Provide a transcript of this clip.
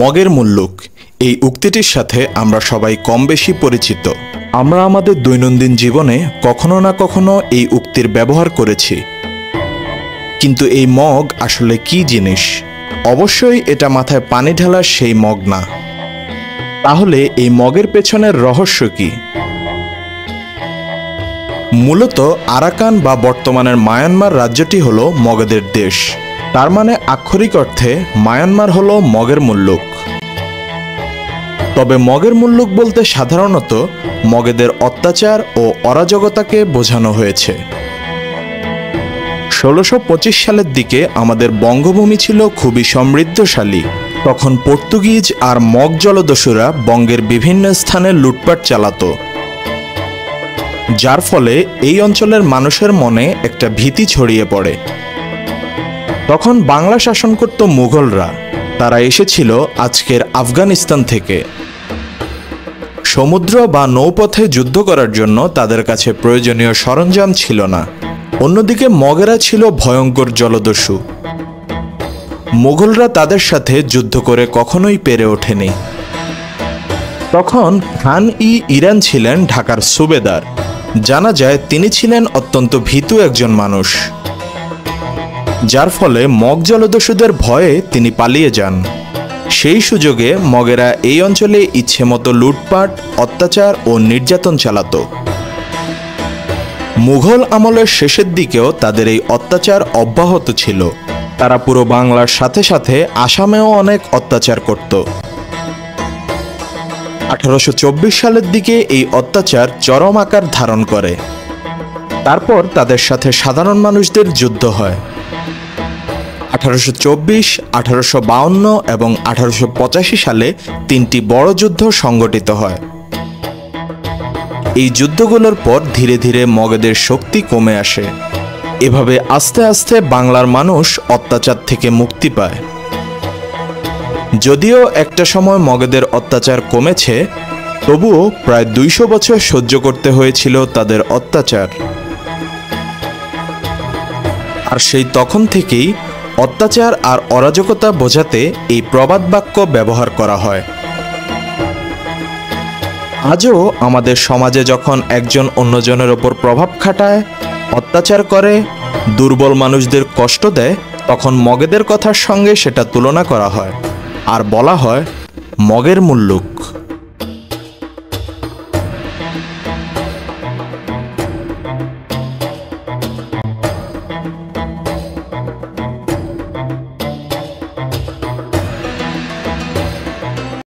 মগের মুল্লুক এই উক্তিটির সাথে আমরা সবাই কম বেশি পরিচিত। আমরা আমাদের দৈনন্দিন জীবনে কখনো না কখনো এই উক্তির ব্যবহার করেছি। কিন্তু এই মগ আসলে কি জিনিস? অবশ্যই এটা মাথায় পানি ঢালার সেই মগ না। তাহলে এই মগের পেছনের রহস্য কি? মূলত আরাকান বা বর্তমানের মায়ানমার রাজ্যটি হলো মগদের দেশ। তার মানে আক্ষরিক অর্থে মায়ানমার হলো মগের মুল্লুক। তবে মগের মুল্লুক বলতে সাধারণত মগেদের অত্যাচার ও অরাজকতাকে বোঝানো হয়েছে। 1625 সালের দিকে আমাদের বঙ্গভূমি ছিল খুবই সমৃদ্ধশালী। তখন পর্তুগিজ আর মগ জলদস্যুরা বঙ্গের বিভিন্ন স্থানে লুটপাট চালাতো, যার ফলে এই অঞ্চলের মানুষের মনে একটা ভীতি ছড়িয়ে পড়ে। তখন বাংলা শাসন করত মুঘলরা। তারা এসেছিল আজকের আফগানিস্তান থেকে। সমুদ্র বা নৌপথে যুদ্ধ করার জন্য তাদের কাছে প্রয়োজনীয় সরঞ্জাম ছিল না। অন্যদিকে মগেরা ছিল ভয়ঙ্কর জলদস্যু। মুঘলরা তাদের সাথে যুদ্ধ করে কখনোই পেরে ওঠেনি। তখন খান ইরান ছিলেন ঢাকার সুবেদার। জানা যায় তিনি ছিলেন অত্যন্ত ভীতু একজন মানুষ, যার ফলে মগ জলদস্যুদের ভয়ে তিনি পালিয়ে যান। সেই সুযোগে মগেরা এই অঞ্চলে ইচ্ছেমতো লুটপাট, অত্যাচার ও নির্যাতন চালাত। মুঘল আমলের শেষের দিকেও তাদের এই অত্যাচার অব্যাহত ছিল। তারা পুরো বাংলার সাথে সাথে আসামেও অনেক অত্যাচার করত। 1824 সালের দিকে এই অত্যাচার চরম আকার ধারণ করে। তারপর তাদের সাথে সাধারণ মানুষদের যুদ্ধ হয়। 1824, 1852 এবং 1885 সালে 3টি বড় যুদ্ধ সংগঠিত হয়। এই যুদ্ধগুলোর পর ধীরে ধীরে মগদের শক্তি কমে আসে। এভাবে আস্তে আস্তে বাংলার মানুষ অত্যাচার থেকে মুক্তি পায়। যদিও একটা সময় মগদের অত্যাচার কমেছে, তবুও প্রায় 200 বছর সহ্য করতে হয়েছিল তাদের অত্যাচার। আর সেই তখন থেকেই অত্যাচার আর অরাজকতা বোঝাতে এই প্রবাদ বাক্য ব্যবহার করা হয়। আজও আমাদের সমাজে যখন একজন অন্যজনের ওপর প্রভাব খাটায়, অত্যাচার করে, দুর্বল মানুষদের কষ্ট দেয়, তখন মগেদের কথার সঙ্গে সেটা তুলনা করা হয় আর বলা হয় মগের মুল্লুক।